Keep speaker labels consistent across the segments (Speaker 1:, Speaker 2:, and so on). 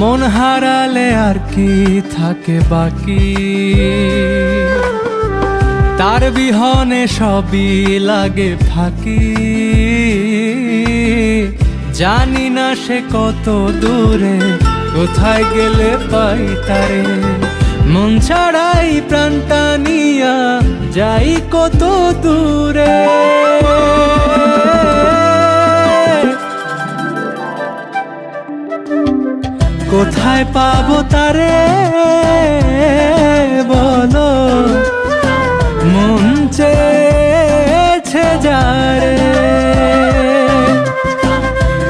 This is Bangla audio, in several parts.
Speaker 1: মন হারালে আর কি থাকে বাকি, তার বিহনে সবই লাগে ফাঁকি। জানি না সে কত দূরে, কোথায় গেলে পাই তারে। মন ছাড়াই প্রাণটা নিয়া যাই কত দূরে। কোথায় পাবো তারে বলো, মন চেয়েছে যারে।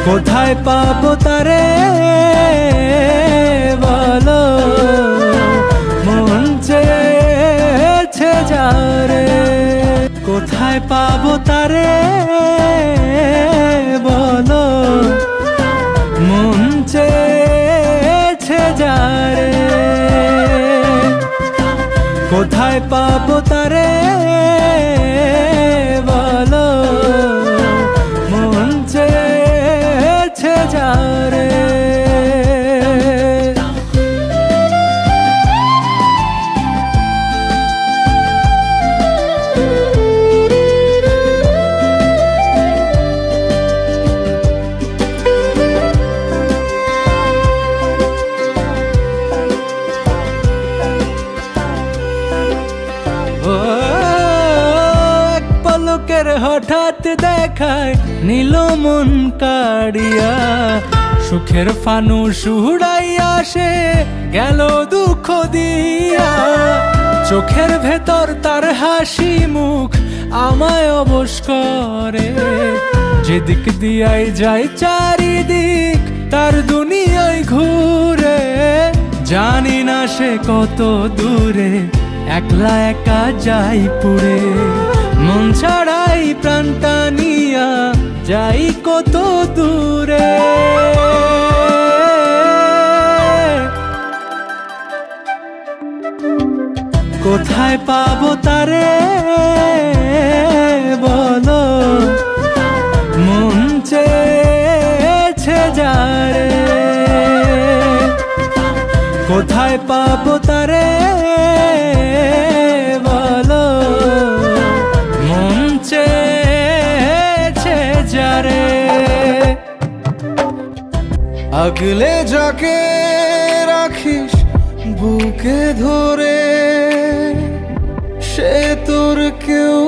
Speaker 1: কোথায় পাবো তারে বলো, মন চেয়েছে যারে। কোথায় পাবো তারে বলো, মন চেয়েছে যারে। কোথায় পাবো তারে বলো, মন চেয়েছে যারে। লোকের হঠাৎ দেখায় নিল মন কাড়িয়া, সুখের ফানুস উড়াইয়া সে গেল দুঃখ দিয়া। চোখের ভেতর তার হাসি মুখ আমায় অবশ করে, যেদিক দিয়াই যায় চারিদিক তার দুনিয়ায় ঘুরে। জানি না সে কত দূরে, একলা একা যাই পুড়ে। মন ছাড়াই প্রাণটা নিয়া যাই কত দূরে। কোথায় পাবো তারে বলো, মন চেয়েছে যারে। কোথায় পাবো তারে বলো, মন চেয়েছে যারে।
Speaker 2: আগলে যাকে রাখিস বুকে ধরে, সে তোর কেউ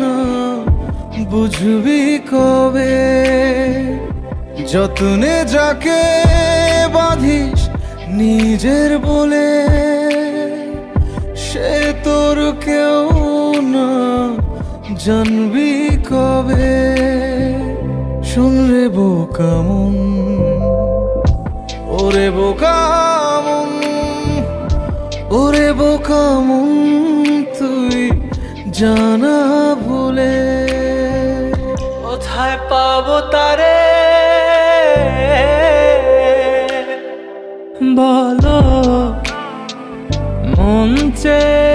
Speaker 2: না, বুঝবি কবে। যতনে যাকে বাঁধিস নিজের বলে, সে তোর কেউ না, জানবি কবে। শুনরে বোকা মন, ওরে বোকা মন, ওরে বোকা মন, তুই জানা ভুলে।
Speaker 1: কোথায় পাবো তারে বলো, মন চেয়ে